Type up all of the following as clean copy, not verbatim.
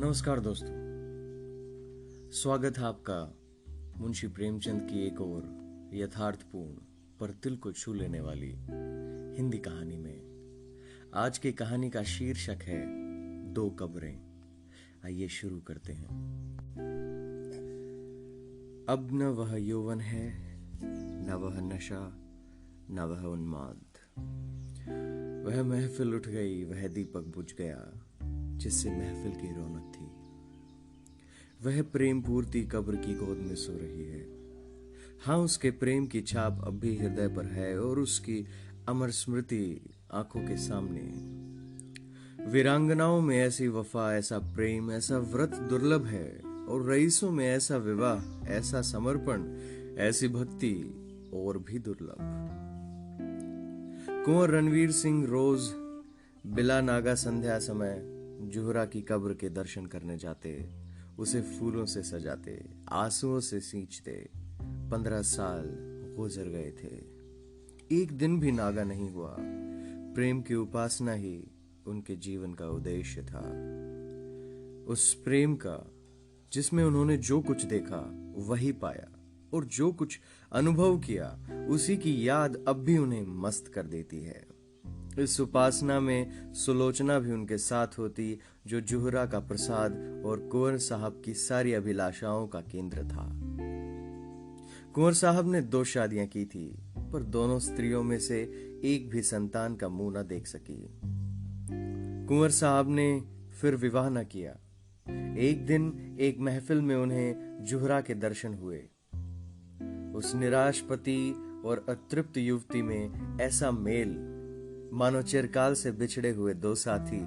नमस्कार दोस्तों, स्वागत है आपका मुंशी प्रेमचंद की एक और यथार्थपूर्ण पर दिल को छू लेने वाली हिंदी कहानी में। आज की कहानी का शीर्षक है दो कब्रें। आइए शुरू करते हैं। अब न वह यौवन है, न वह नशा, न वह उन्माद। वह महफिल उठ गई, वह दीपक बुझ गया जिससे महफिल की रौनक थी। वह प्रेम पूर्ति कब्र की गोद में सो रही है। हाँ, उसके प्रेम की छाप अब भी हृदय पर है और उसकी अमर स्मृति आंखों के सामने। वीरांगनाओं में ऐसी वफा, ऐसा प्रेम, ऐसा व्रत दुर्लभ है और रईसों में ऐसा विवाह, ऐसा समर्पण, ऐसी भक्ति और भी दुर्लभ। कुंवर रणवीर सिंह रोज बिला नागा संध्या समय जुहरा की कब्र के दर्शन करने जाते, उसे फूलों से सजाते, आंसुओं से सींचते। 15 साल गुजर गए थे, एक दिन भी नागा नहीं हुआ। प्रेम की उपासना ही उनके जीवन का उद्देश्य था। उस प्रेम का जिसमें उन्होंने जो कुछ देखा वही पाया और जो कुछ अनुभव किया उसी की याद अब भी उन्हें मस्त कर देती है। इस उपासना में सुलोचना भी उनके साथ होती, जो जुहरा का प्रसाद और कुंवर साहब की सारी अभिलाषाओं का केंद्र था। कुंवर साहब ने 2 शादियां की थी, पर दोनों स्त्रियों में से एक भी संतान का मुंह न देख सकी। कुंवर साहब ने फिर विवाह न किया। एक दिन एक महफिल में उन्हें जुहरा के दर्शन हुए। उस निराश पति और अतृप्त युवती में ऐसा मेल, मानो चिरकाल से बिछड़े हुए 2 साथी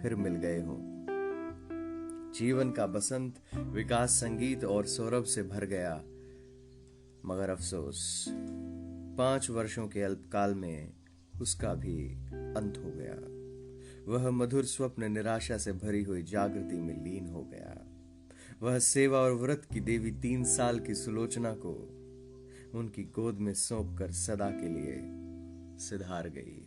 फिर मिल गए हों। जीवन का बसंत विकास, संगीत और सौरभ से भर गया, मगर अफसोस 5 वर्षों के अल्पकाल में उसका भी अंत हो गया। वह मधुर स्वप्न निराशा से भरी हुई जागृति में लीन हो गया। वह सेवा और व्रत की देवी 3 साल की सुलोचना को उनकी गोद में सौंपकर सदा के लिए सिधार गई।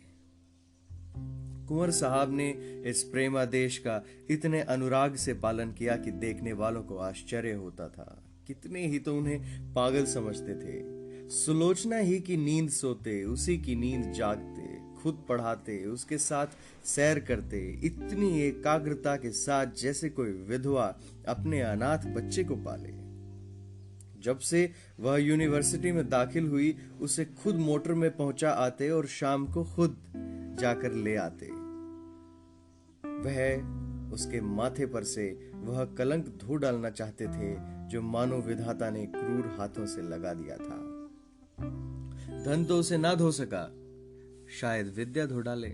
कुंवर साहब ने इस प्रेमादेश का इतने अनुराग से पालन किया कि देखने वालों को आश्चर्य होता था। कितने ही तो उन्हें पागल समझते थे। सुलोचना ही की नींद सोते, उसी की नींद जागते, खुद पढ़ाते, उसके साथ सैर करते, इतनी एकाग्रता के साथ जैसे कोई विधवा अपने अनाथ बच्चे को पाले। जब से वह यूनिवर्सिटी में दाखिल हुई, उसे खुद मोटर में पहुंचा आते और शाम को खुद जाकर ले आते। वह उसके माथे पर से वह कलंक धो डालना चाहते थे जो मानो विधाता ने क्रूर हाथों से लगा दिया था। धन तो उसे ना धो सका, शायद विद्या धो डाले।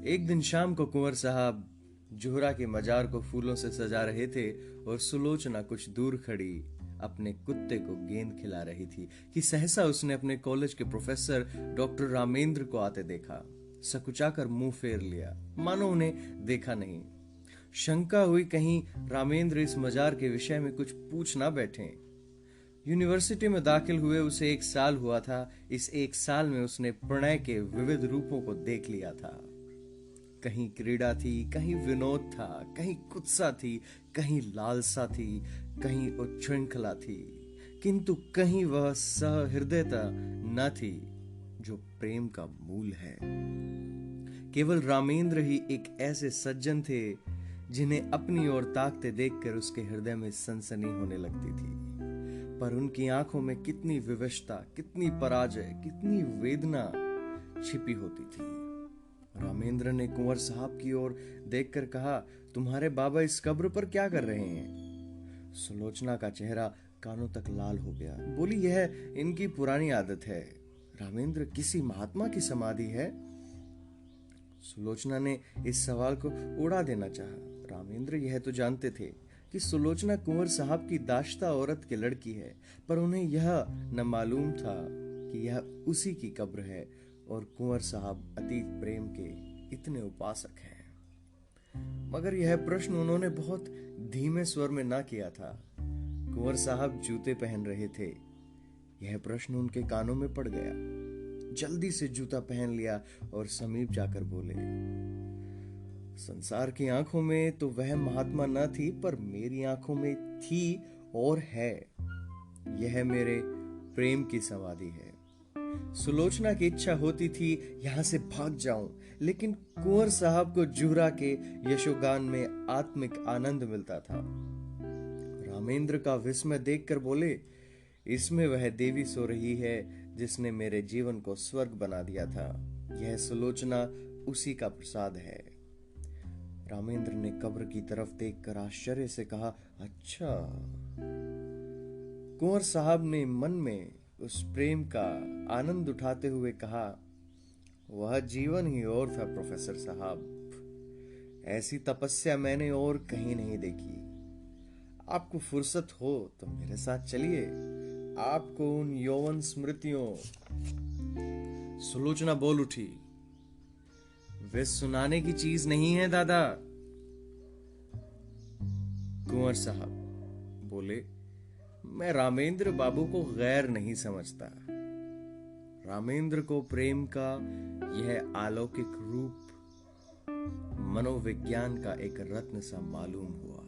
एक दिन शाम को कुंवर साहब जुहरा के मजार को फूलों से सजा रहे थे और सुलोचना कुछ दूर खड़ी अपने कुत्ते को गेंद खिला रही थी कि सहसा उसने अपने कॉलेज के प्रोफेसर डॉक्टर रामेंद्र को आते देखा। सकुचाकर मुंह फेर लिया, मानो उन्हें देखा नहीं। शंका हुई कहीं रामेंद्र इस मजार के विषय में कुछ पूछ ना बैठे। यूनिवर्सिटी में दाखिल हुए उसे 1 साल हुआ था। इस 1 साल में उसने प्रणय के विविध रूपों को देख लिया था। कहीं क्रीड़ा थी, कहीं विनोद था, कहीं कुत्सा थी, कहीं लालसा थी, कहीं उच्छृंखला थी, किंतु कहीं वह सहृदयता न थी जो प्रेम का मूल है। केवल रामेंद्र ही एक ऐसे सज्जन थे जिन्हें अपनी ओर ताकते देखकर उसके हृदय में सनसनी होने लगती थी। पर उनकी आंखों में कितनी विवशता, कितनी पराजय, कितनी वेदना छिपी होती थी। रामेंद्र ने कुंवर साहब की ओर देखकर कहा, तुम्हारे बाबा इस कब्र पर क्या कर रहे हैं? सुलोचना का चेहरा कानों तक लाल हो गया। बोली, यह इनकी पुरानी आदत है। रामेंद्र, किसी महात्मा की समाधि है? सुलोचना ने इस सवाल को उड़ा देना चाहा। रामेंद्र यह तो जानते थे कि सुलोचना कुंवर साहब की दाश्ता औरत की लड़की है, पर उन्हें यह न मालूम था कि यह उसी की कब्र है और कुंवर साहब अतीत प्रेम के इतने उपासक हैं। मगर यह प्रश्न उन्होंने बहुत धीमे स्वर में ना किया था। कुंवर साहब जूते पहन रहे थे। यह प्रश्न उनके कानों में पड़ गया। जल्दी से जूता पहन लिया और समीप जाकर बोले, संसार की आंखों में तो वह महात्मा न थी, पर मेरी आंखों में थी और है। यह मेरे प्रेम की समाधि है। सुलोचना की इच्छा होती थी यहां से भाग जाऊं, लेकिन कुंवर साहब को जुहरा के यशोगान में आत्मिक आनंद मिलता था। रामेंद्र का विस्मय देखकर बोले, इसमें वह देवी सो रही है जिसने मेरे जीवन को स्वर्ग बना दिया था। यह सुलोचना उसी का प्रसाद है। रामेंद्र ने कब्र की तरफ देखकर आश्चर्य से कहा, अच्छा। कुंवर साहब ने मन में उस प्रेम का आनंद उठाते हुए कहा, वह जीवन ही और था प्रोफेसर साहब। ऐसी तपस्या मैंने और कहीं नहीं देखी। आपको फुर्सत हो तो मेरे साथ चलिए, आपको उन यौवन स्मृतियों। सुलोचना बोल उठी, वे सुनाने की चीज नहीं है दादा। कुंवर साहब बोले, मैं रामेंद्र बाबू को गैर नहीं समझता। रामेंद्र को प्रेम का यह अलौकिक रूप मनोविज्ञान का एक रत्न सा मालूम हुआ।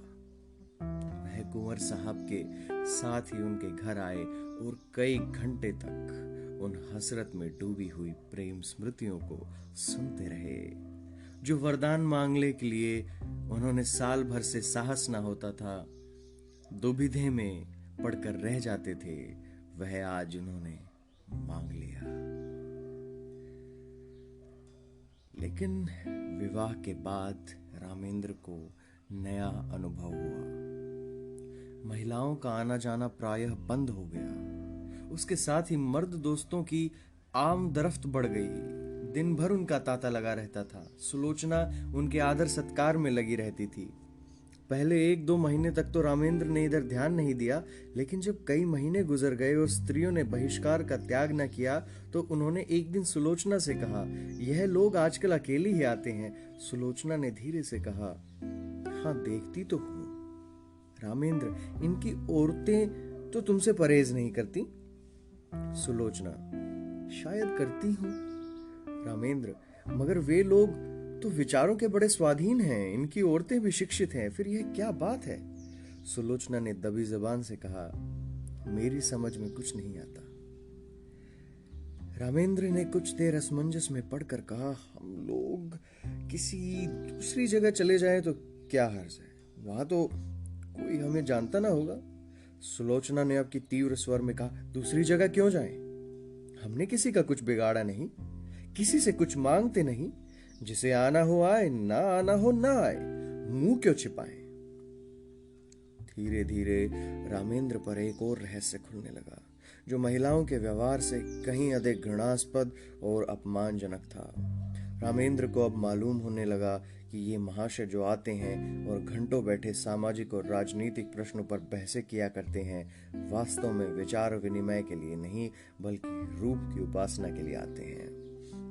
वह कुंवर साहब के साथ ही उनके घर आए और कई घंटे तक उन हसरत में डूबी हुई प्रेम स्मृतियों को सुनते रहे। जो वरदान मांगने के लिए उन्होंने साल भर से साहस ना होता था, दुविधा में पड़कर रह जाते थे, वह आज उन्होंने मांग लिया। लेकिन विवाह के बाद रामेंद्र को नया अनुभव हुआ। महिलाओं का आना जाना प्रायः बंद हो गया। उसके साथ ही मर्द दोस्तों की आमदरफ्त बढ़ गई। दिन भर उनका तांता लगा रहता था। सुलोचना उनके आदर सत्कार में लगी रहती थी। पहले 1-2 महीने तक तो रामेंद्र ने इधर ध्यान नहीं दिया, लेकिन जब कई महीने गुजर गए और स्त्रियों ने बहिष्कार का त्याग न किया, तो उन्होंने एक दिन सुलोचना से कहा, यह लोग आजकल अकेले ही आते हैं। सुलोचना ने धीरे से कहा, हाँ देखती तो हूं रामेंद्र, इनकी औरतें तो तुमसे परहेज नहीं करती। सुलोचना, शायद करती हूं रामेंद्र, मगर वे लोग तो विचारों के बड़े स्वाधीन हैं, इनकी औरतें भी शिक्षित हैं, फिर यह क्या बात है। सुलोचना ने दबी जबान से कहा, मेरी समझ में कुछ नहीं आता। रामेंद्र ने कुछ देर असमंजस में पढ़कर कहा, हम लोग किसी दूसरी जगह चले जाएं तो क्या हर्ज है, वहां तो कोई हमें जानता ना होगा। सुलोचना ने अब की तीव्र स्वर में कहा, दूसरी जगह क्यों जाएं? हमने किसी का कुछ बिगाड़ा नहीं, किसी से कुछ मांगते नहीं। जिसे आना हो आए, ना आना हो ना आए, मुंह क्यों छिपाएं। धीरे धीरे रामेंद्र पर एक और रहस्य खुलने लगा, जो महिलाओं के व्यवहार से कहीं अधिक घृणास्पद और अपमानजनक था। रामेंद्र को अब मालूम होने लगा कि ये महाशय जो आते हैं और घंटों बैठे सामाजिक और राजनीतिक प्रश्नों पर बहसें किया करते हैं, वास्तव में विचार विनिमय के लिए नहीं, बल्कि रूप की उपासना के लिए आते हैं।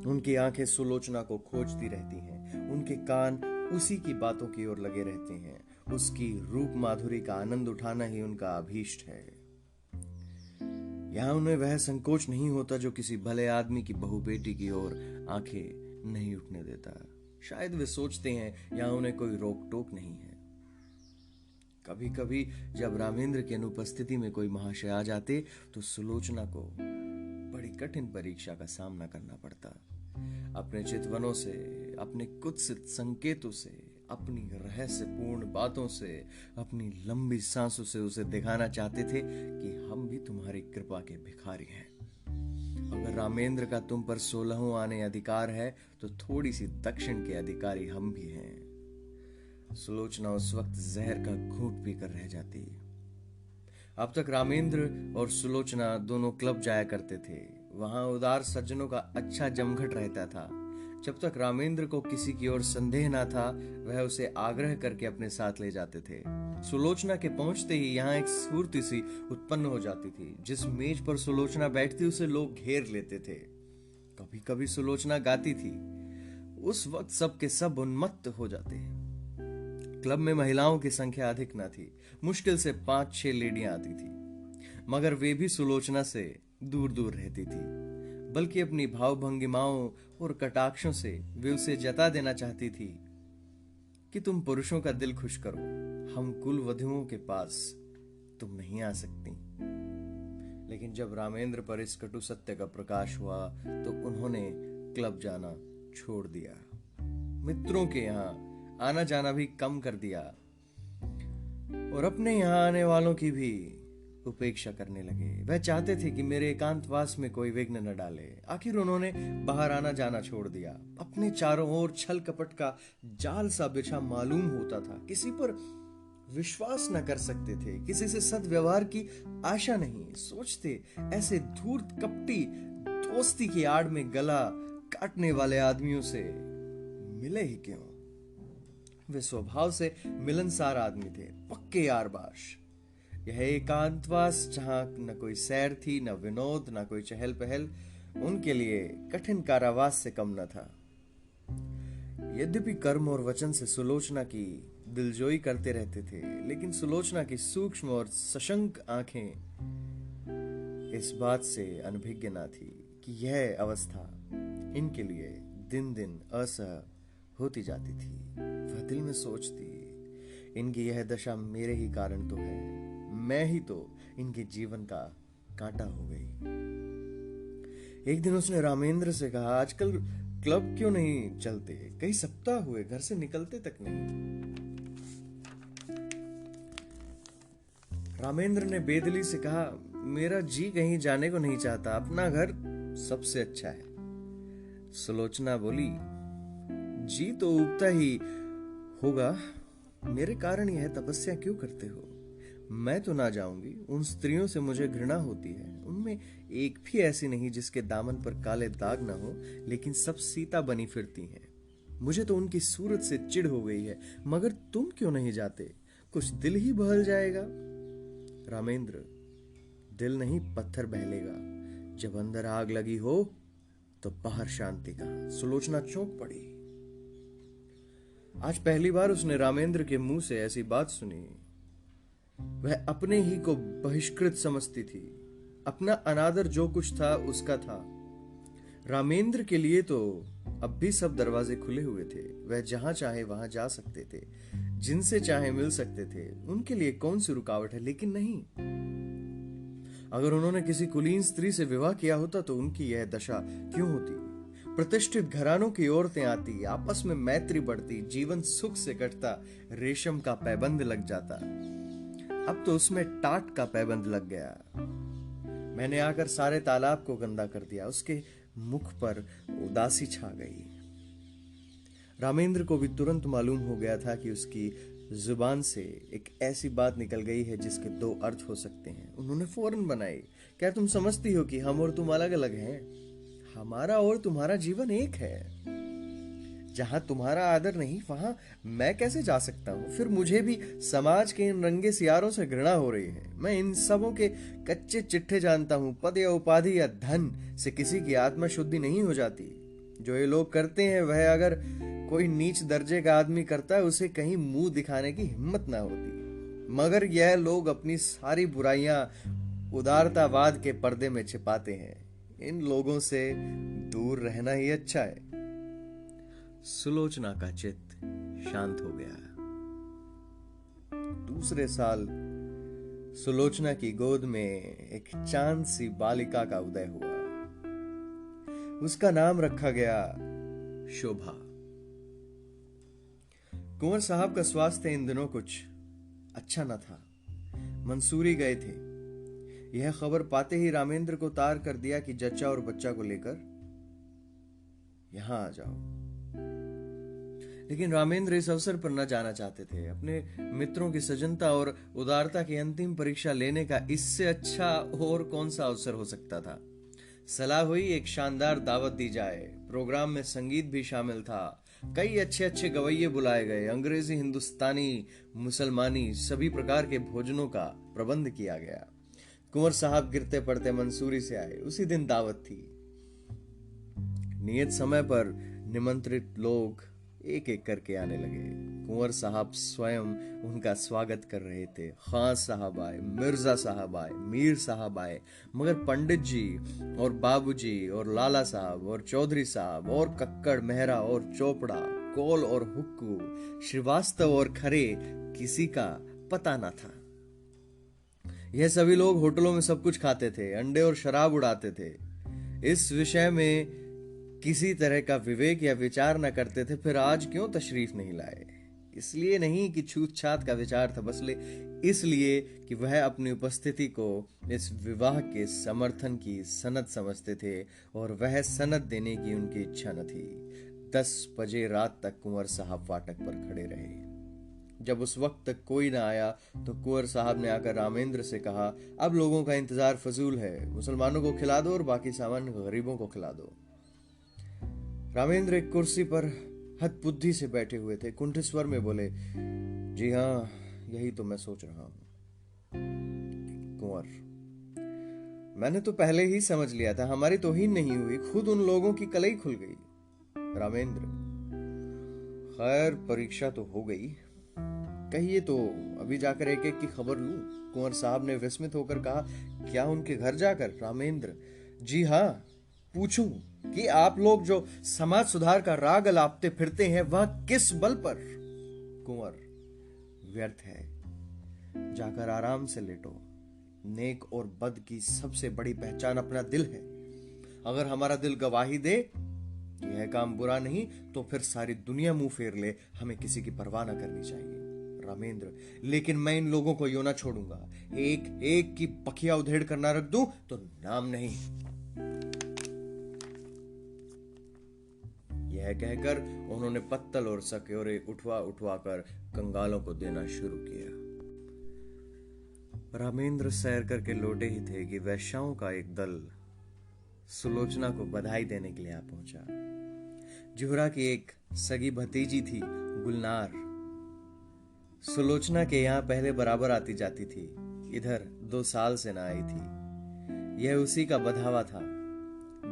उनकी आंखें सुलोचना को खोजती रहती हैं, उनके कान उसी की बातों की ओर लगे रहते हैं। उसकी रूप माधुरी का आनंद उठाना ही उनका अभीष्ट है। यहां उन्हें वह संकोच नहीं होता जो किसी भले आदमी की बहू बेटी की ओर आंखें नहीं उठने देता। शायद वे सोचते हैं यहां उन्हें कोई रोक टोक नहीं है। कभी कभी जब रामेंद्र की अनुपस्थिति में कोई महाशय आ जाते, तो सुलोचना को बड़ी कठिन परीक्षा का सामना करना पड़ता। अपने चितवनों से, अपने कुत्सित संकेतों से, अपनी रहस्यपूर्ण बातों से, अपनी लंबी सांसों से उसे दिखाना चाहते थे कि हम भी तुम्हारी कृपा के भिखारी हैं। अगर रामेंद्र का तुम पर 16वां आने अधिकार है, तो थोड़ी सी दक्षिण के अधिकारी हम भी हैं। सुलोचना उस वक्त जहर का घूंट पीकर रह जाती। अब तक रामेंद्र और सुलोचना दोनों क्लब जाया करते थे। वहां उदार सज्जनों का अच्छा जमघट रहता था। जब तक रामेंद्र को किसी की ओर संदेह ना था, वह उसे आग्रह करके अपने साथ ले जाते थे। सुलोचना के पहुंचते ही यहाँ एक स्फूर्ति सी उत्पन्न हो जाती थी। जिस मेज पर सुलोचना बैठती, उसे लोग घेर लेते थे। कभी कभी सुलोचना गाती थी। उस वक्त सब के सब उन्मत्त हो जाते। क्लब में महिलाओं की संख्या अधिक न थी, मुश्किल से 5-6 लेडियां आती थी, मगर वे भी सुलोचना से दूर दूर रहती थी। बल्कि अपनी भाव भंगिमाओं और कटाक्षों से वे उसे जता देना चाहती थी कि तुम पुरुषों का दिल खुश करो, हम कुल वधुओं के पास तुम नहीं आ सकती। लेकिन जब रामेंद्र पर इस कटु सत्य का प्रकाश हुआ तो उन्होंने क्लब जाना छोड़ दिया, मित्रों के यहाँ आना जाना भी कम कर दिया और अपने यहाँ आने वालों की भी उपेक्षा करने लगे। वह चाहते थे कि मेरे एकांतवास में कोई विघ्न न डाले। आखिर उन्होंने बाहर आना जाना छोड़ दिया। अपने चारों ओर छल कपट का जाल सा बिछा मालूम होता था। किसी पर विश्वास न कर सकते थे, किसी से सद्व्यवहार की आशा नहीं। सोचते ऐसे धूर्त कपटी दोस्ती की आड़ में गला काटने वाले आदमियों से मिले ही क्यों। वे स्वभाव से मिलनसार आदमी थे, पक्के यारबाश। यह एकांतवास जहां न कोई सैर थी, न विनोद, न कोई चहल पहल, उनके लिए कठिन कारावास से कम न था। यद्यपि कर्म और वचन से सुलोचना की दिलजोई करते रहते थे, लेकिन सुलोचना की सूक्ष्म और सशंक आंखें इस बात से अनभिज्ञ न थी कि यह अवस्था इनके लिए दिन दिन असह होती जाती थी। वह दिल में सोचती, इनकी यह दशा मेरे ही कारण तो है, मैं ही तो इनके जीवन का कांटा हो गई। एक दिन उसने रामेंद्र से कहा, आजकल क्लब क्यों नहीं चलते? कई सप्ताह हुए घर से निकलते तक नहीं। रामेंद्र ने बेदिली से कहा, मेरा जी कहीं जाने को नहीं चाहता, अपना घर सबसे अच्छा है। सुलोचना बोली, जी तो उगता ही होगा, मेरे कारण यह तपस्या क्यों करते हो? मैं तो ना जाऊंगी। उन स्त्रियों से मुझे घृणा होती है, उनमें एक भी ऐसी नहीं जिसके दामन पर काले दाग ना हो, लेकिन सब सीता बनी फिरती हैं। मुझे तो उनकी सूरत से चिढ़ हो गई है। मगर तुम क्यों नहीं जाते? कुछ दिल ही बहल जाएगा। रामेंद्र, दिल नहीं पत्थर बहलेगा। जब अंदर आग लगी हो तो बाहर शांति का। सुलोचना चौंक पड़ी। आज पहली बार उसने रामेंद्र के मुंह से ऐसी बात सुनी। वह अपने ही को बहिष्कृत समझती थी। अपना अनादर जो कुछ था उसका था। रामेंद्र के लिए तो अब भी सब दरवाजे खुले हुए थे। वह जहां चाहे वहां जा सकते थे, जिनसे चाहे मिल सकते थे। उनके लिए कौन सी रुकावट है? लेकिन नहीं, अगर उन्होंने किसी कुलीन स्त्री से विवाह किया होता तो उनकी यह दशा क्यों होती? प्रतिष्ठित घरानों की औरतें आती, आपस में मैत्री बढ़ती, जीवन सुख से कटता, रेशम का पैबंद लग जाता। अब तो उसमें टाट का पैबंद लग गया। मैंने आकर सारे तालाब को गंदा कर दिया। उसके मुख पर उदासी छा गई। रामेंद्र को भी तुरंत मालूम हो गया था कि उसकी जुबान से एक ऐसी बात निकल गई है जिसके दो अर्थ हो सकते हैं। उन्होंने फौरन बनाई, क्या तुम समझती हो कि हम और तुम अलग अलग हैं? हमारा और तुम्हारा जीवन एक है। जहां तुम्हारा आदर नहीं वहां मैं कैसे जा सकता हूं? फिर मुझे भी समाज के इन रंगे सियारों से घृणा हो रही है। मैं इन सबों के कच्चे चिट्ठे जानता हूं। पद या उपाधि या धन से किसी की आत्मा शुद्धि नहीं हो जाती। जो ये लोग करते हैं वह अगर कोई नीच दर्जे का आदमी करता है, उसे कहीं मुंह दिखाने की हिम्मत ना होती। मगर यह लोग अपनी सारी बुराइयां उदारतावाद के पर्दे में छिपाते हैं। इन लोगों से दूर रहना ही अच्छा है। सुलोचना का चित्त शांत हो गया। दूसरे साल सुलोचना की गोद में एक चांद सी बालिका का उदय हुआ। उसका नाम रखा गया शोभा। कुंवर साहब का स्वास्थ्य इन दिनों कुछ अच्छा न था। मंसूरी गए थे। यह खबर पाते ही रामेंद्र को तार कर दिया कि जच्चा और बच्चा को लेकर यहां आ जाओ। लेकिन रामेंद्र इस अवसर पर न जाना चाहते थे। अपने मित्रों की सजनता और उदारता की अंतिम परीक्षा लेने का इससे अच्छा और कौन सा अवसर हो सकता था। सलाह हुई एक शानदार दावत दी जाए। प्रोग्राम में संगीत भी शामिल था। कई अच्छे अच्छे गवैये बुलाए गए। अंग्रेजी, हिंदुस्तानी, मुसलमानी सभी प्रकार के भोजनों का प्रबंध किया गया। कुंवर साहब गिरते पड़ते मंसूरी से आए। उसी दिन दावत थी। नियत समय पर निमंत्रित लोग एक एक करके आने लगे। कुंवर साहब स्वयं उनका स्वागत कर रहे थे। खां साहब आए, मिर्जा साहब आए, मीर साहब आए, मगर पंडित जी और बाबूजी और लाला साहब और चौधरी साहब और कक्कड़, मेहरा और चोपड़ा कौल और हुक्कू, श्रीवास्तव और खरे किसी का पता न था। यह सभी लोग होटलों में सब कुछ खाते थे, अंडे और शराब उड़ाते थे। इस विषय में किसी तरह का विवेक या विचार न करते थे। फिर आज क्यों तशरीफ नहीं लाए? इसलिए नहीं कि छूत-छात का विचार था, बस इसलिए कि वह अपनी उपस्थिति को इस विवाह के समर्थन की सनद समझते थे और वह सनद देने की उनकी इच्छा न थी। 10 बजे रात तक कुंवर साहब फाटक पर खड़े रहे। जब उस वक्त तक कोई न आया तो कुंवर साहब ने आकर रामेंद्र से कहा, अब लोगों का इंतजार फजूल है, मुसलमानों को खिला दो और बाकी सामान गरीबों को खिला दो। रामेंद्र एक कुर्सी पर हतबुद्धि से बैठे हुए थे। कुंठित स्वर में बोले, जी हाँ, यही तो मैं सोच रहा हूं। कुंवर, मैंने तो पहले ही समझ लिया था, हमारी तौहीन नहीं हुई, खुद उन लोगों की कलई खुल गई। रामेंद्र, खैर परीक्षा तो हो गई, कहिए तो अभी जाकर एक एक की खबर लूं। कुंवर साहब ने विस्मित होकर कहा, क्या उनके घर जाकर? रामेंद्र, जी हाँ, पूछूं कि आप लोग जो समाज सुधार का राग अलापते फिरते हैं वह किस बल पर? कुंवर, व्यर्थ है, जाकर आराम से लेटो। नेक और बद की सबसे बड़ी पहचान अपना दिल है। अगर हमारा दिल गवाही दे यह काम बुरा नहीं तो फिर सारी दुनिया मुंह फेर ले, हमें किसी की परवाह न करनी चाहिए। रामेंद्र, लेकिन मैं इन लोगों को यूं ना छोड़ूंगा, एक एक की पखिया उधेड़ कर ना रख दूं तो नाम नहीं। यह कहकर उन्होंने पत्तल और सकोरे उठवा उठवा कर कंगालों को देना शुरू किया। रामेंद्र सैर करके लौटे ही थे कि वैश्याओं का एक दल सुलोचना को बधाई देने के लिए आ पहुंचा। जुहरा की एक सगी भतीजी थी गुलनार, सुलोचना के यहाँ पहले बराबर आती जाती थी, इधर 2 साल से ना आई थी। यह उसी का बधावा था।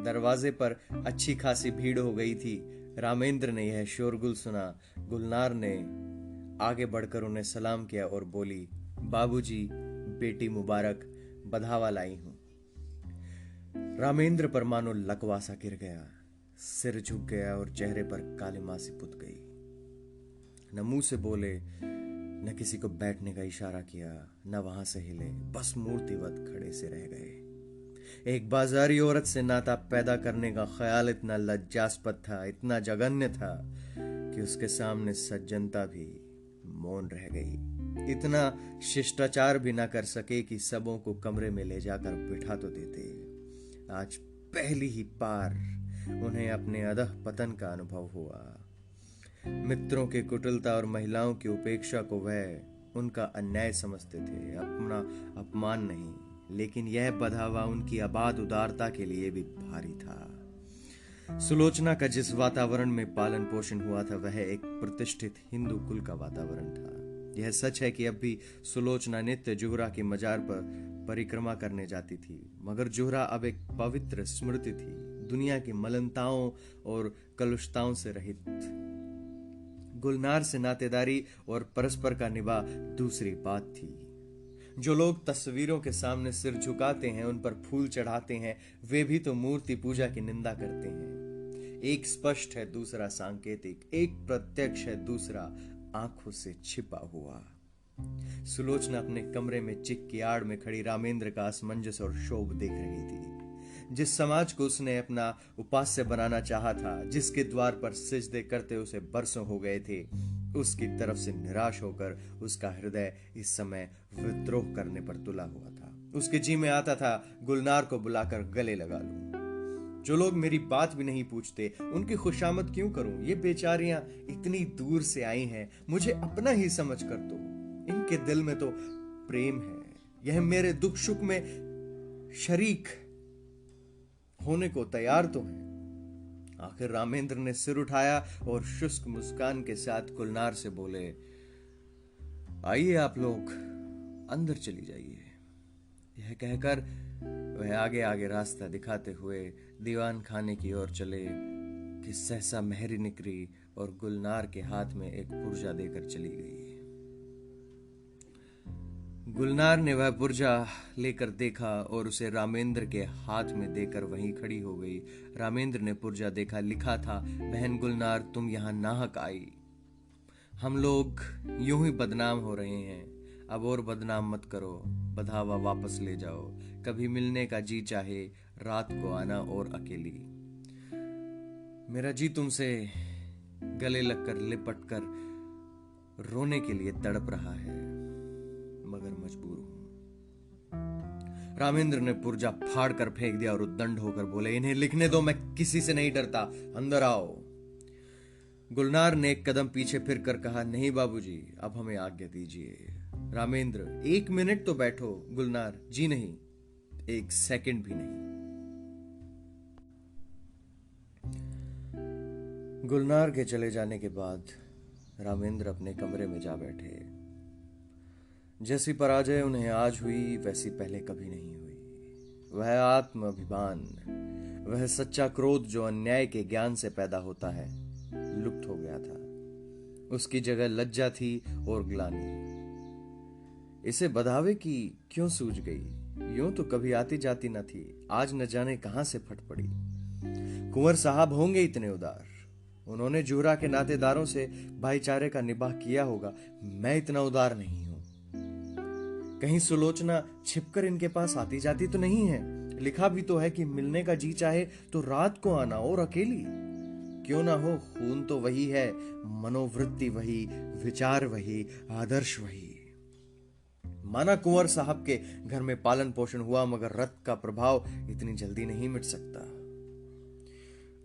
दरवाजे पर अच्छी खासी भीड़ हो गई थी। रामेंद्र ने यह शोरगुल सुना। गुलनार ने आगे बढ़कर उन्हें सलाम किया और बोली, बाबूजी, बेटी मुबारक, बधावा लाई हूं। रामेंद्र पर मानो लकवा सा गिर गया, सिर झुक गया और चेहरे पर काली मासी पुत गई। न मुंह से बोले, न किसी को बैठने का इशारा किया, न वहां से हिले, बस मूर्तिवत खड़े से रह गए। एक बाजारी औरत से नाता पैदा करने का ख्याल इतना लज्जास्पद था, इतना जघन्य था कि उसके सामने सज्जनता भी मौन रह गई। इतना शिष्टाचार भी ना कर सके कि सबों को कमरे में ले जाकर बिठा तो देते। आज पहली ही पार उन्हें अपने अधः पतन का अनुभव हुआ। मित्रों के कुटिलता और महिलाओं की उपेक्षा को वह उनका अन्याय समझते थे, अपना अपमान नहीं। लेकिन यह बधावा उनकी अबाध उदारता के लिए भी भारी था। सुलोचना का जिस वातावरण में पालन पोषण हुआ था वह एक प्रतिष्ठित हिंदू कुल का वातावरण था। यह सच है कि अब भी सुलोचना नित्य जुहरा की मजार पर परिक्रमा करने जाती थी, मगर जुहरा अब एक पवित्र स्मृति थी, दुनिया की मलिनताओं और कलुषताओं से रहित। गुलनार से नातेदारी और परस्पर का निभा दूसरी बात थी। जो लोग तस्वीरों के सामने सिर झुकाते हैं, उन पर फूल चढ़ाते हैं, वे भी तो मूर्ति पूजा की निंदा करते हैं। एक स्पष्ट है, दूसरा सांकेतिक, एक प्रत्यक्ष है, दूसरा आंखों से छिपा हुआ। सुलोचना अपने कमरे में चिक की आड़ में खड़ी रामेंद्र का असमंजस और क्षोभ देख रही थी। जिस समाज को उसने अपना उपास्य बनाना चाहा था, जिसके द्वार पर सिजदे करते उसे बरसों हो गए थे, उसकी तरफ से निराश होकर उसका हृदय इस समय विद्रोह करने पर तुला हुआ था। उसके जी में आता था, गुलनार को बुलाकर गले लगा लूं। जो लोग मेरी बात भी नहीं पूछते, उनकी खुशामद क्यों करूं? ये बेचारियां इतनी दूर से आई हैं, मुझे अपना ही समझ कर दो। इनके दिल में तो प्रेम है, यह मेरे दुख सुख में शरीक होने को तैयार तो है। आखिर रामेंद्र ने सिर उठाया और शुष्क मुस्कान के साथ गुलनार से बोले, आइए आप लोग अंदर चली जाइए। यह कहकर वह आगे आगे रास्ता दिखाते हुए दीवान खाने की ओर चले कि सहसा मेहरी निकली और गुलनार के हाथ में एक पुर्जा देकर चली गई। गुलनार ने वह पुर्जा लेकर देखा और उसे रामेंद्र के हाथ में देकर वहीं खड़ी हो गई। रामेंद्र ने पुर्जा देखा, लिखा था, बहन गुलनार, तुम यहाँ नाहक आई। हम लोग यूं ही बदनाम हो रहे हैं, अब और बदनाम मत करो, बधावा वापस ले जाओ। कभी मिलने का जी चाहे रात को आना और अकेली। मेरा जी तुमसे गले लगकर लिपट कर रोने के लिए तड़प रहा है, मगर मजबूर हूं। रामेंद्र ने पुर्जा फाड़ कर फेंक दिया और उद्दंड होकर बोले, इन्हें लिखने दो, मैं किसी से नहीं डरता, अंदर आओ। गुलनार ने एक कदम पीछे फिर कर कहा, नहीं बाबूजी, अब हमें आज्ञा दीजिए। रामेंद्र, 1 मिनट तो बैठो। गुलनार, जी नहीं, 1 सेकंड भी नहीं। गुलनार के चले जाने के बाद रामेंद्र अपने कमरे में जा बैठे। जैसी पराजय उन्हें आज हुई वैसी पहले कभी नहीं हुई। वह आत्म अभिमान, वह सच्चा क्रोध जो अन्याय के ज्ञान से पैदा होता है, लुप्त हो गया था। उसकी जगह लज्जा थी और ग्लानि। इसे बधावे की क्यों सूझ गई? यूं तो कभी आती जाती न थी, आज न जाने कहां से फट पड़ी। कुंवर साहब होंगे इतने उदार, उन्होंने जुहरा के नातेदारों से भाईचारे का निबाह किया होगा। मैं इतना उदार नहीं हूं। कहीं सुलोचना छिपकर इनके पास आती जाती तो नहीं है? लिखा भी तो है कि मिलने का जी चाहे तो रात को आना और अकेली। क्यों ना हो, खून तो वही है, मनोवृत्ति वही, विचार वही, आदर्श वही। माना कुंवर साहब के घर में पालन पोषण हुआ, मगर रक्त का प्रभाव इतनी जल्दी नहीं मिट सकता।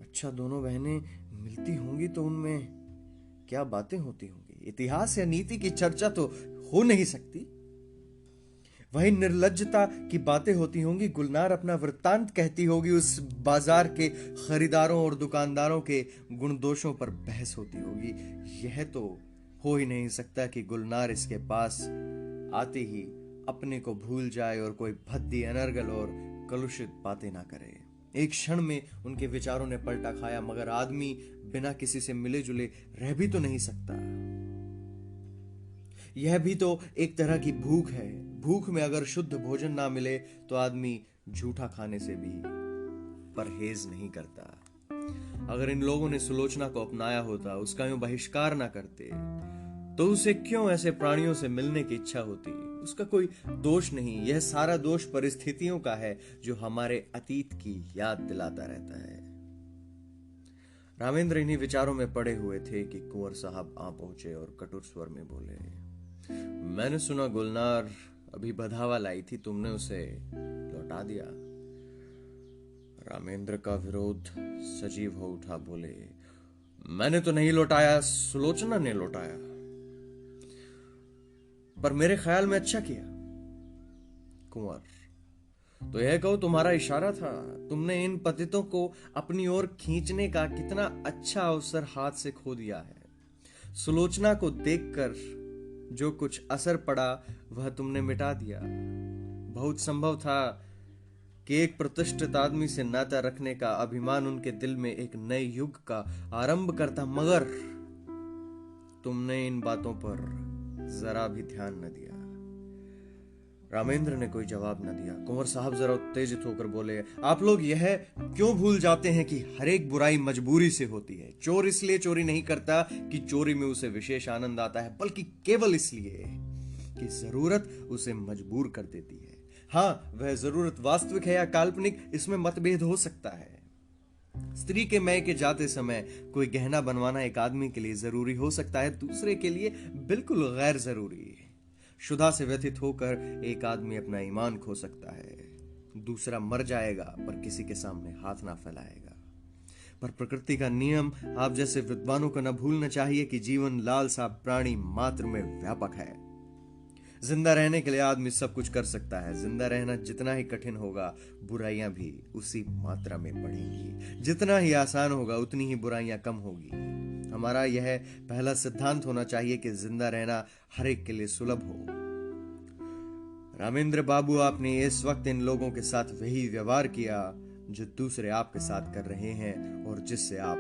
अच्छा, दोनों बहनें मिलती होंगी तो उनमें क्या बातें होती होंगी? इतिहास या नीति की चर्चा तो हो नहीं सकती। वही निर्लज्जता की बातें होती होंगी। गुलनार अपना वृत्तांत कहती होगी, उस बाजार के खरीदारों और दुकानदारों के गुण दोषों पर बहस होती होगी। यह तो हो ही नहीं सकता कि गुलनार इसके पास आते ही अपने को भूल जाए और कोई भद्दी, अनर्गल और कलुषित बातें ना करे। एक क्षण में उनके विचारों ने पलटा खाया, मगर आदमी बिना किसी से मिले जुले रह भी तो नहीं सकता। यह भी तो एक तरह की भूख है। भूख में अगर शुद्ध भोजन ना मिले तो आदमी झूठा खाने से भी परहेज नहीं करता। अगर इन लोगों ने सुलोचना को अपनाया होता, उसका यूं बहिष्कार ना करते, तो उसे क्यों ऐसे प्राणियों से मिलने की इच्छा होती? उसका कोई दोष नहीं, यह सारा दोष परिस्थितियों का है जो हमारे अतीत की याद दिलाता रहता है। रामेंद्र इन्हीं विचारों में पड़े हुए थे कि कुंवर साहब आ पहुंचे और कटुर स्वर में बोले, मैंने सुना गुलनार अभी बधावा लाई थी, तुमने उसे लौटा दिया। रामेंद्र का विरोध सजीव हो उठा, बोले, मैंने तो नहीं लौटाया, सुलोचना ने लौटाया। पर मेरे ख्याल में अच्छा किया। कुंवर, तो यह कहो तुम्हारा इशारा था। तुमने इन पतितों को अपनी ओर खींचने का कितना अच्छा अवसर हाथ से खो दिया है। सुलोचना को देखकर जो कुछ असर पड़ा वह तुमने मिटा दिया। बहुत संभव था कि एक प्रतिष्ठित आदमी से नाता रखने का अभिमान उनके दिल में एक नए युग का आरंभ करता, मगर तुमने इन बातों पर जरा भी ध्यान न दिया। रामेंद्र ने कोई जवाब न दिया। कुंवर साहब जरा उत्तेजित होकर बोले, आप लोग यह क्यों भूल जाते हैं कि हर एक बुराई मजबूरी से होती है। चोर इसलिए चोरी नहीं करता कि चोरी में उसे विशेष आनंद आता है, बल्कि केवल इसलिए कि जरूरत उसे मजबूर कर देती है। हाँ, वह जरूरत वास्तविक है या काल्पनिक, इसमें मतभेद हो सकता है। स्त्री के मैके जाते समय कोई गहना बनवाना एक आदमी के लिए जरूरी हो सकता है, दूसरे के लिए बिल्कुल गैर जरूरी। शुदा से व्यथित होकर एक आदमी अपना ईमान खो सकता है, दूसरा मर जाएगा पर किसी के सामने हाथ ना फैलाएगा। पर प्रकृति का नियम आप जैसे विद्वानों को न भूलना चाहिए कि जीवन लालसा प्राणी मात्र में व्यापक है। जिंदा रहने के लिए आदमी सब कुछ कर सकता है। जिंदा रहना जितना ही कठिन होगा, बुराइयां भी उसी मात्रा में बढ़ेंगी। जितना ही आसान होगा, उतनी ही बुराइयां कम होगी। हमारा यह पहला सिद्धांत होना चाहिए कि जिंदा रहना हर एक के लिए सुलभ हो। रामेंद्र बाबू, आपने इस वक्त इन लोगों के साथ वही व्यवहार किया जो दूसरे आपके साथ कर रहे हैं और जिससे आप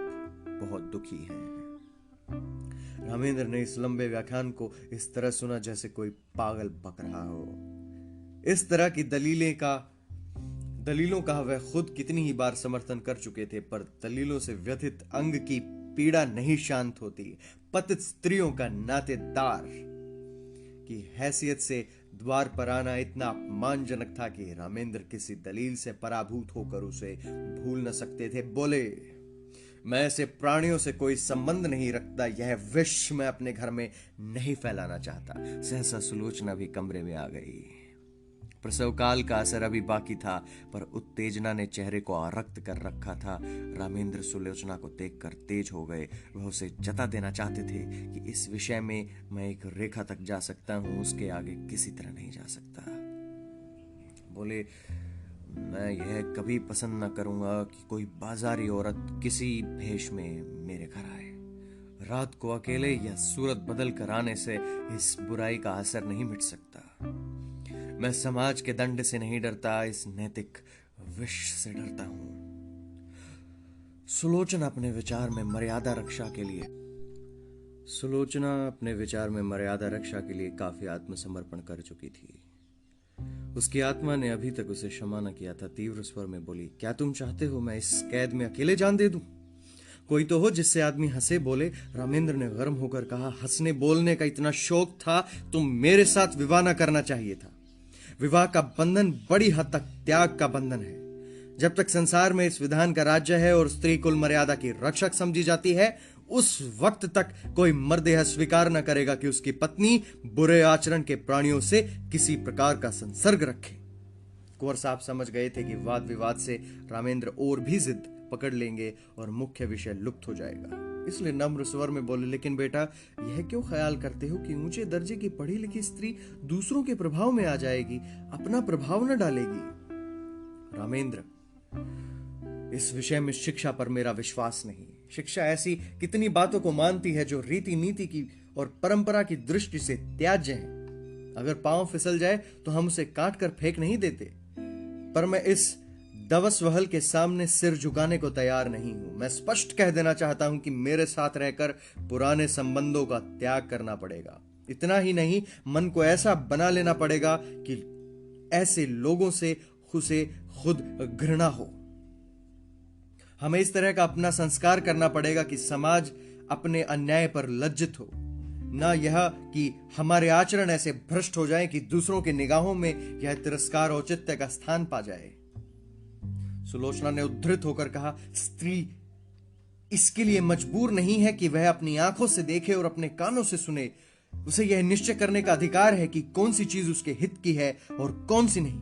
बहुत दुखी हैं। रामेंद्र ने इस लंबे व्याख्यान को इस तरह सुना जैसे कोई पागल बक रहा हो। इस तरह की दलीलों का वह खुद कितनी ही बार समर्थन कर चुके थे, पर दलीलों से व्यथित अंग की पीड़ा नहीं शांत होती। पतित स्त्रियों का नातेदार की हैसियत से द्वार पर आना इतना अपमानजनक था कि रामेंद्र किसी दलील से पराभूत होकर उसे भूल न सकते थे। बोले, मैं ऐसे प्राणियों से कोई संबंध नहीं रखता, यह विष मैं अपने घर में नहीं फैलाना चाहता। सहसा सुलोचना भी कमरे में आ गई। प्रसव काल का असर अभी बाकी था, पर उत्तेजना ने चेहरे को आरक्त कर रखा था। रामेंद्र सुलोचना को देखकर तेज हो गए। वह उसे जता देना चाहते थे कि इस विषय में मैं एक रेखा तक जा सकता हूं, उसके आगे किसी तरह नहीं जा सकता। बोले, मैं यह कभी पसंद न करूंगा कि कोई बाजारी औरत किसी भेष में मेरे घर आए। रात को अकेले या सूरत बदल कर आने से इस बुराई का असर नहीं मिट सकता। मैं समाज के दंड से नहीं डरता, इस नैतिक विष से डरता हूं। सुलोचना अपने विचार में मर्यादा रक्षा के लिए काफी आत्मसमर्पण कर चुकी थी। उसकी आत्मा ने अभी तक उसे क्षमा न किया था। तीव्र स्वर में बोली, क्या तुम चाहते हो मैं इस कैद में अकेले जान दे दूं? कोई तो हो जिससे आदमी हंसे। बोले, रामेंद्र ने गर्म होकर कहा, हंसने बोलने का इतना शौक था तो मेरे साथ विवाह न करना चाहिए था। विवाह का बंधन बड़ी हद तक त्याग का बंधन है। जब तक संसार में इस विधान का राज्य है और स्त्री कुल मर्यादा की रक्षक समझी जाती है, उस वक्त तक कोई मर्द यह स्वीकार न करेगा कि उसकी पत्नी बुरे आचरण के प्राणियों से किसी प्रकार का संसर्ग रखे। कुंवर साहब समझ गए थे कि वाद विवाद से रामेंद्र और भी जिद पकड़ लेंगे और मुख्य विषय लुप्त हो जाएगा। इसलिए नम्र स्वर में बोले, लेकिन बेटा, यह क्यों ख्याल करते हो कि ऊंचे दर्जे की पढ़ी लिखी स्त्री दूसरों के प्रभाव में आ जाएगी, अपना प्रभाव न डालेगी? रामेंद्र, इस विषय में शिक्षा पर मेरा विश्वास नहीं। शिक्षा ऐसी कितनी बातों को मानती है जो रीति नीति की और परंपरा की दृष्टि से त्याज्य है। अगर पांव फिसल जाए तो हम उसे काट कर फेंक नहीं देते, पर मैं इस दवस वहल के सामने सिर झुकाने को तैयार नहीं हूं। मैं स्पष्ट कह देना चाहता हूं कि मेरे साथ रहकर पुराने संबंधों का त्याग करना पड़ेगा। इतना ही नहीं, मन को ऐसा बना लेना पड़ेगा कि ऐसे लोगों से उसे खुद घृणा हो। हमें इस तरह का अपना संस्कार करना पड़ेगा कि समाज अपने अन्याय पर लज्जित हो, ना यह कि हमारे आचरण ऐसे भ्रष्ट हो जाएं कि दूसरों की निगाहों में यह तिरस्कार औचित्य का स्थान पा जाए। सुलोचना ने उद्धृत होकर कहा, स्त्री इसके लिए मजबूर नहीं है कि वह अपनी आंखों से देखे और अपने कानों से सुने। उसे यह निश्चय करने का अधिकार है कि कौन सी चीज उसके हित की है और कौन सी नहीं।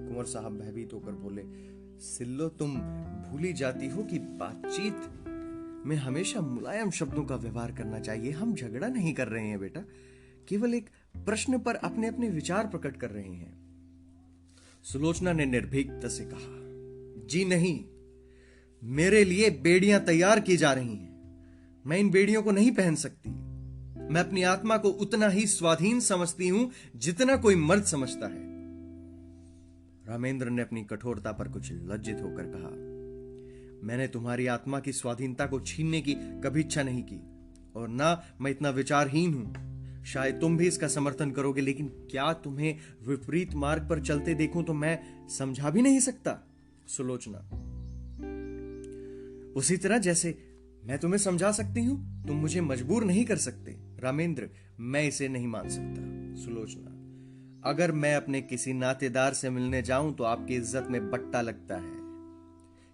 कुंवर साहब भयभीत होकर बोले, सिल्लो, तुम भूली जाती हो कि बातचीत में हमेशा मुलायम शब्दों का व्यवहार करना चाहिए। हम झगड़ा नहीं कर रहे हैं बेटा, केवल एक प्रश्न पर अपने अपने विचार प्रकट कर रहे हैं। सुलोचना ने निर्भीकता से कहा, जी नहीं, मेरे लिए बेड़ियां तैयार की जा रही हैं। मैं इन बेड़ियों को नहीं पहन सकती। मैं अपनी आत्मा को उतना ही स्वाधीन समझती हूं जितना कोई मर्द समझता है। रामेंद्र ने अपनी कठोरता पर कुछ लज्जित होकर कहा, मैंने तुम्हारी आत्मा की स्वाधीनता को छीनने की कभी इच्छा नहीं की, और ना मैं इतना विचारहीन हूं। शायद तुम भी इसका समर्थन करोगे, लेकिन क्या तुम्हें विपरीत मार्ग पर चलते देखूं तो मैं समझा भी नहीं सकता। सुलोचना, उसी तरह जैसे मैं तुम्हें समझा सकती हूं, तुम मुझे मजबूर नहीं कर सकते। रामेंद्र, मैं इसे नहीं मान सकता। सुलोचना, अगर मैं अपने किसी नातेदार से मिलने जाऊं तो आपकी इज्जत में बट्टा लगता है।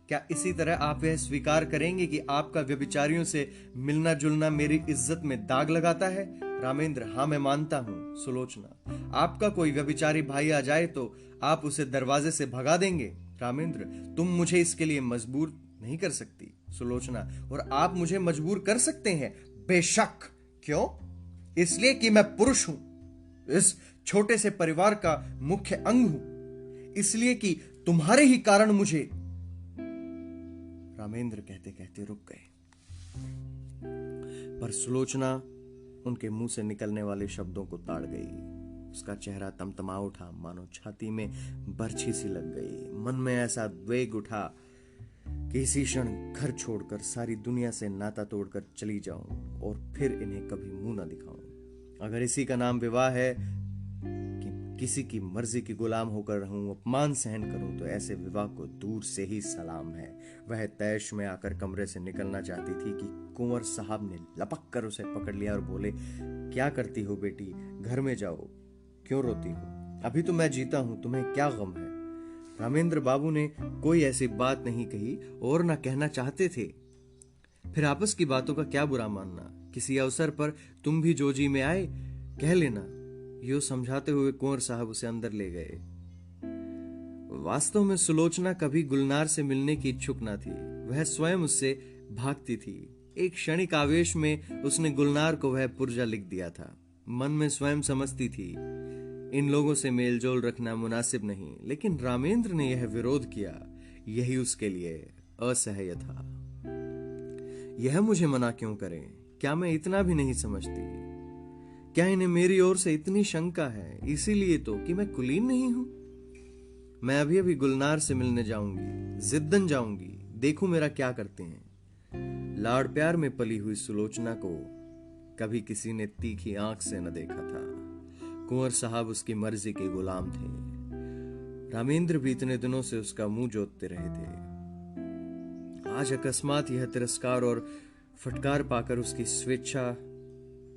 क्या इसी तरह आप यह स्वीकार करेंगे कि आपका व्यभिचारियों से मिलना जुलना मेरी इज्जत में दाग लगाता है? रामेंद्र, हां, मैं मानता हूं। सुलोचना, आपका कोई व्यभिचारी भाई आ जाए तो आप उसे दरवाजे से भगा देंगे? रामेंद्र, तुम मुझे इसके लिए मजबूर नहीं कर सकती। सुलोचना, और आप मुझे मजबूर कर सकते हैं? बेशक। क्यों? इसलिए कि मैं पुरुष हूं, इस छोटे से परिवार का मुख्य अंग हूं, इसलिए कि तुम्हारे ही कारण मुझे। रामेंद्र कहते कहते रुक गए, पर सुलोचना उनके मुंह से निकलने वाले शब्दों को ताड़ गई। उसका चेहरा तमतमा उठा, मानो छाती में बरछी सी लग गई। मन में ऐसा द्वेग उठा कि इसी क्षण घर छोड़कर सारी दुनिया से नाता तोड़कर चली जाऊं और फिर इन्हें कभी मुंह ना दिखाऊं। अगर इसी का नाम विवाह है कि किसी की मर्जी की गुलाम होकर रहूं, अपमान सहन करूं, तो ऐसे विवाह को दूर से ही सलाम है। वह तैश में आकर कमरे से निकलना चाहती थी कि कुंवर साहब ने लपक कर उसे पकड़ लिया और बोले, क्या करती हो बेटी, घर में जाओ, क्यों रोती हो? अभी तो मैं जीता हूं, तुम्हें क्या गम है? रामेंद्र बाबू ने कोई ऐसी बात नहीं कही और ना कहना चाहते थे। फिर आपस की बातों का क्या बुरा मानना, किसी अवसर पर तुम भी जोजी में आए, कह लेना, यो समझाते हुए कुंवर साहब उसे अंदर ले गए। वास्तव में सुलोचना कभी गुलनार से मिलने की इच्छुक न थी। वह स्वयं उससे भागती थी। एक क्षणिक आवेश में उसने गुलनार को वह पुर्जा लिख दिया था। मन में स्वयं समझती थी इन लोगों से मेलजोल रखना मुनासिब नहीं, लेकिन रामेंद्र ने यह विरोध किया। यही उसके लिए असह्य था। यह मुझे मना क्यों करें? क्या मैं इतना भी नहीं समझती? क्या इन्हें मेरी ओर से इतनी शंका है? इसीलिए तो कि मैं कुलीन नहीं हूं। मैं अभी अभी गुलनार से मिलने जाऊंगी, जिद्दन जाऊंगी, देखूं मेरा क्या करते हैं। लाड़ प्यार में पली हुई सुलोचना को कभी किसी ने तीखी आंख से न देखा था। कुंवर साहब उसकी मर्जी के गुलाम थे। रामेंद्र भी इतने दिनों से उसका मुंह जोतते रहे थे। आज अकस्मात यह तिरस्कार और फटकार पाकर उसकी स्वेच्छा,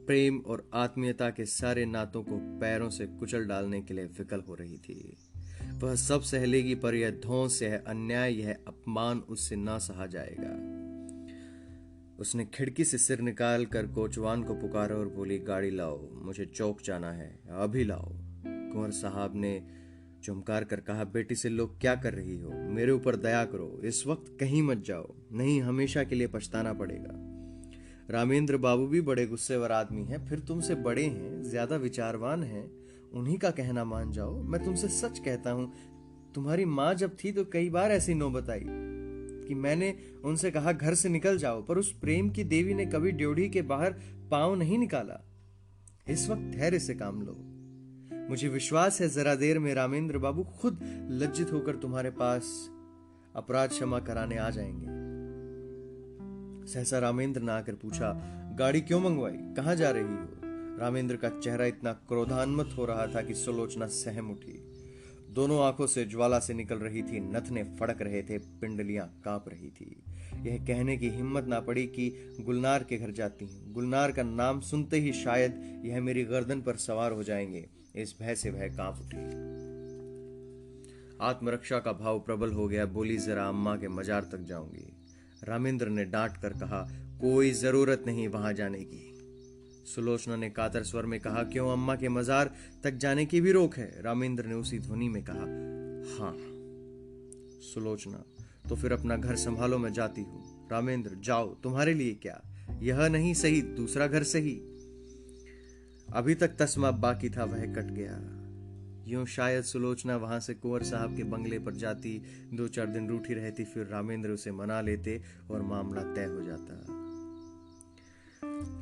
प्रेम और आत्मीयता के सारे नातों को पैरों से कुचल डालने के लिए विकल हो रही थी। वह सब सह लेगी, पर यह धौंस, यह अन्याय, यह अपमान उससे ना सहा जाएगा। उसने खिड़की से सिर निकाल कर कोचवान को पुकारा और बोली, गाड़ी लाओ, मुझे चौक जाना है, अभी लाओ। कुंवर साहब ने चमकार कर कहा, बेटी से लोग क्या कर रही हो? मेरे ऊपर दया करो, इस वक्त कहीं मत जाओ, नहीं हमेशा के लिए पछताना पड़ेगा। रामेंद्र बाबू भी बड़े गुस्सेवर आदमी हैं, फिर तुमसे बड़े हैं, ज्यादा विचारवान हैं, उन्हीं का कहना मान जाओ। मैं तुमसे सच कहता हूं, तुम्हारी माँ जब थी तो कई बार ऐसी नौबत आई कि मैंने उनसे कहा घर से निकल जाओ, पर उस प्रेम की देवी ने कभी ड्योढ़ी के बाहर पांव नहीं निकाला। इस वक्त धैर्य से काम लो। मुझे विश्वास है जरा देर में रामेंद्र बाबू खुद लज्जित होकर तुम्हारे पास अपराध क्षमा कराने आ जाएंगे। सहसा रामेंद्र ने आकर पूछा, गाड़ी क्यों मंगवाई, कहां जा रही हो? रामेंद्र का चेहरा इतना क्रोधान्वित हो रहा था कि सुलोचना सहम उठी। दोनों आंखों से ज्वाला से निकल रही थी, नथने फड़क रहे थे, पिंडलियां कांप रही थी। यह कहने की हिम्मत ना पड़ी कि गुलनार के घर जाती हूं। गुलनार का नाम सुनते ही शायद यह मेरी गर्दन पर सवार हो जाएंगे। इस भय से वह कांप उठी। आत्मरक्षा का भाव प्रबल हो गया। बोली, जरा अम्मा के मजार तक जाऊंगी। रामेंद्र ने डांट कर कहा, कोई जरूरत नहीं वहां जाने की। सुलोचना ने कातर स्वर में कहा, क्यों, अम्मा के मजार तक जाने की भी रोक है? रामेंद्र ने उसी ध्वनि में कहा, हाँ। सुलोचना, तो फिर अपना घर संभालो, मैं जाती हूं। रामेंद्र, जाओ, तुम्हारे लिए क्या, यह नहीं सही दूसरा घर सही। अभी तक तस्मा बाकी था, वह कट गया। यूं शायद सुलोचना वहां से कुंवर साहब के बंगले पर जाती, 2-4 दिन रूठी रहती, फिर रामेंद्र उसे मना लेते और मामला तय हो जाता।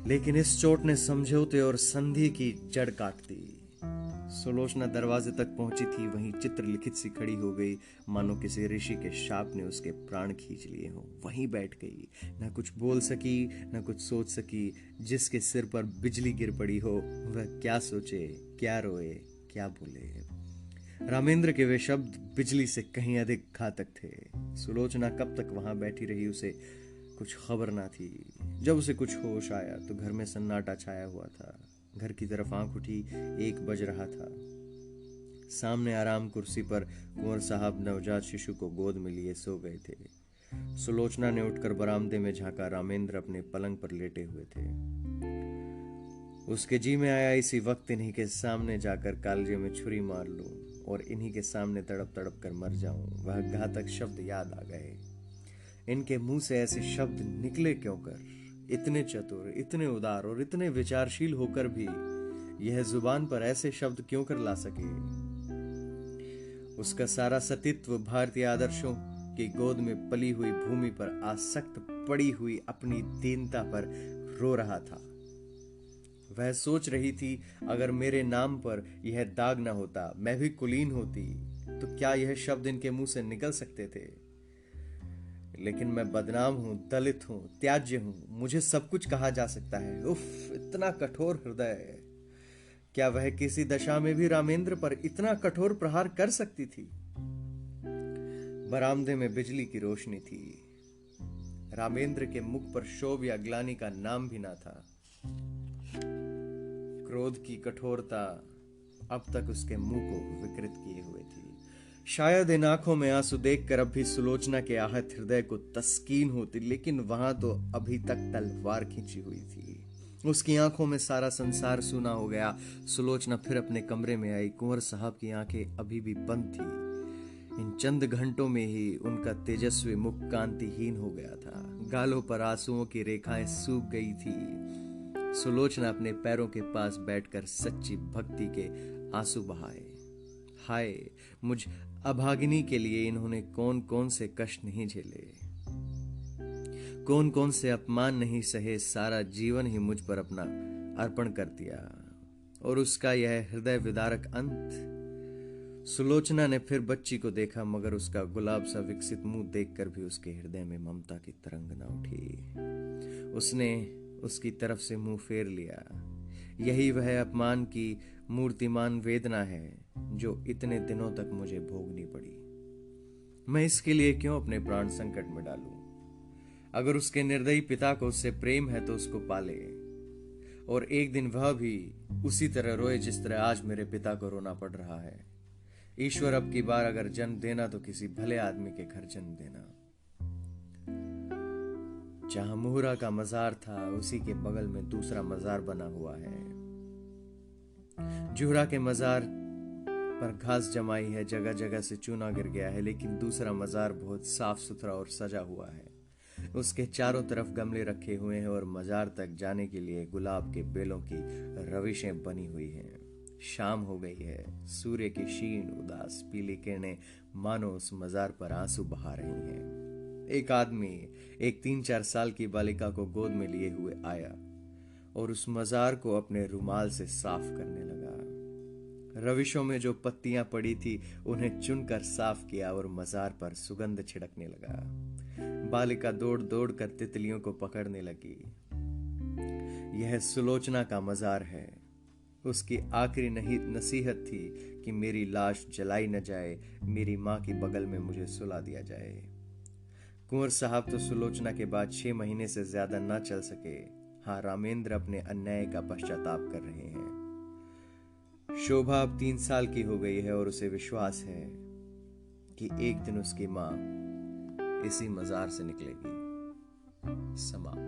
लेकिन इस चोट ने समझौते और संधि की जड़ काट दी। सुलोचना दरवाजे तक पहुंची थी, वहीं चित्र लिखित सी खड़ी हो गई, मानो किसी ऋषि के शाप ने उसके प्राण खींच लिए हो। वहीं बैठ गई, न कुछ बोल सकी, न कुछ सोच सकी। जिसके सिर पर बिजली गिर पड़ी हो, वह क्या सोचे, क्या रोए, क्या बोले? रामेंद्र के वे शब्द बिजली से कहीं अधिक घातक थे। सुलोचना कब तक वहां बैठी रही, उसे कुछ खबर ना थी। जब उसे कुछ होश आया तो घर में सन्नाटा छाया हुआ था। घर की तरफ आंख उठी, 1 बज रहा था। सामने आराम कुर्सी पर कुंवर साहब नवजात शिशु को गोद में लिए सो गए थे। सुलोचना ने उठकर बरामदे में झांका। रामेंद्र अपने पलंग पर लेटे हुए थे। उसके जी में आया, इसी वक्त इन्हीं के सामने जाकर कालजे में छुरी मार लूं और इन्हीं के सामने तड़प तड़प कर मर जाऊं। वह घातक शब्द याद आ गए। इनके मुंह से ऐसे शब्द निकले क्यों कर? इतने चतुर, इतने उदार और इतने विचारशील होकर भी यह जुबान पर ऐसे शब्द क्यों कर ला सके? उसका सारा सतीत्व भारतीय आदर्शों की गोद में पली हुई भूमि पर आसक्त पड़ी हुई अपनी दीनता पर रो रहा था। वह सोच रही थी, अगर मेरे नाम पर यह दाग न होता, मैं भी कुलीन होती, तो क्या यह शब्द इनके मुंह से निकल सकते थे? लेकिन मैं बदनाम हूं, दलित हूं, त्याज्य हूं, मुझे सब कुछ कहा जा सकता है। उफ, इतना कठोर हृदय! क्या वह किसी दशा में भी रामेंद्र पर इतना कठोर प्रहार कर सकती थी? बरामदे में बिजली की रोशनी थी। रामेंद्र के मुख पर क्षोभ या ग्लानि का नाम भी ना था। क्रोध की कठोरता अब तक उसके मुंह को विकृत किए हुए थी। शायद इन आंखों में आंसू देखकर अब भी सुलोचना के आहत हृदय को तस्कीन होती, लेकिन वहां तो अभी तक तलवार खींची हुई थी। उसकी आंखों में सारा संसार सूना हो गया। सुलोचना फिर अपने कमरे में आई। कुंवर साहब की आंखें अभी भी बंद थी। इन चंद घंटों में ही उनका तेजस्वी मुख कांतिहीन हो गया था। गालों पर आंसुओं की रेखाएं सूख गई थी। सुलोचना अपने पैरों के पास बैठकर सच्ची भक्ति के आंसू बहाए। हाय, मुझ अभागिनी के लिए इन्होंने कौन कौन से कष्ट नहीं झेले, कौन कौन से अपमान नहीं सहे। सारा जीवन ही मुझ पर अपना अर्पण कर दिया, और उसका यह हृदय विदारक अंत। सुलोचना ने फिर बच्ची को देखा, मगर उसका गुलाब सा विकसित मुंह देखकर भी उसके हृदय में ममता की तरंग न उठी। उसने उसकी तरफ से मुंह फेर लिया। यही वह अपमान की मूर्तिमान वेदना है जो इतने दिनों तक मुझे भोगनी पड़ी। मैं इसके लिए क्यों अपने प्राण संकट में डालूं? अगर उसके निर्दयी पिता को उससे प्रेम है तो उसको पाले, और एक दिन वह भी उसी तरह रोए जिस तरह आज मेरे पिता को रोना पड़ रहा है। ईश्वर, अब की बार अगर जन्म देना तो किसी भले आदमी के घर जन्म देना। जहां मुहरा का मजार था उसी के बगल में दूसरा मजार बना हुआ है। जुहरा के मजार पर घास जमाई है, जगह जगह से चूना गिर गया है, लेकिन दूसरा मजार बहुत साफ सुथरा और सजा हुआ है। उसके चारों तरफ गमले रखे हुए हैं और मजार तक जाने के लिए गुलाब के बेलों की रविशें बनी हुई हैं। शाम हो गई है। सूर्य की क्षीण उदास पीली किरणें मानो उस मजार पर आंसू बहा रही हैं। एक आदमी एक 3-4 साल की बालिका को गोद में लिए हुए आया और उस मजार को अपने रुमाल से साफ करने लगा। रविशों में जो पत्तियां पड़ी थी उन्हें चुनकर साफ किया और मजार पर सुगंध छिड़कने लगा। बालिका दौड़ दौड़ कर तितलियों को पकड़ने लगी। यह सुलोचना का मजार है। उसकी आखिरी नसीहत थी कि मेरी लाश जलाई न जाए, मेरी मां की बगल में मुझे सुला दिया जाए। कुंवर साहब तो सुलोचना के बाद 6 महीने से ज्यादा न चल सके। हाँ, रामेंद्र अपने अन्याय का पश्चाताप कर रहे हैं। शोभा अब 3 साल की हो गई है और उसे विश्वास है कि एक दिन उसकी मां इसी मजार से निकलेगी। समाप्त।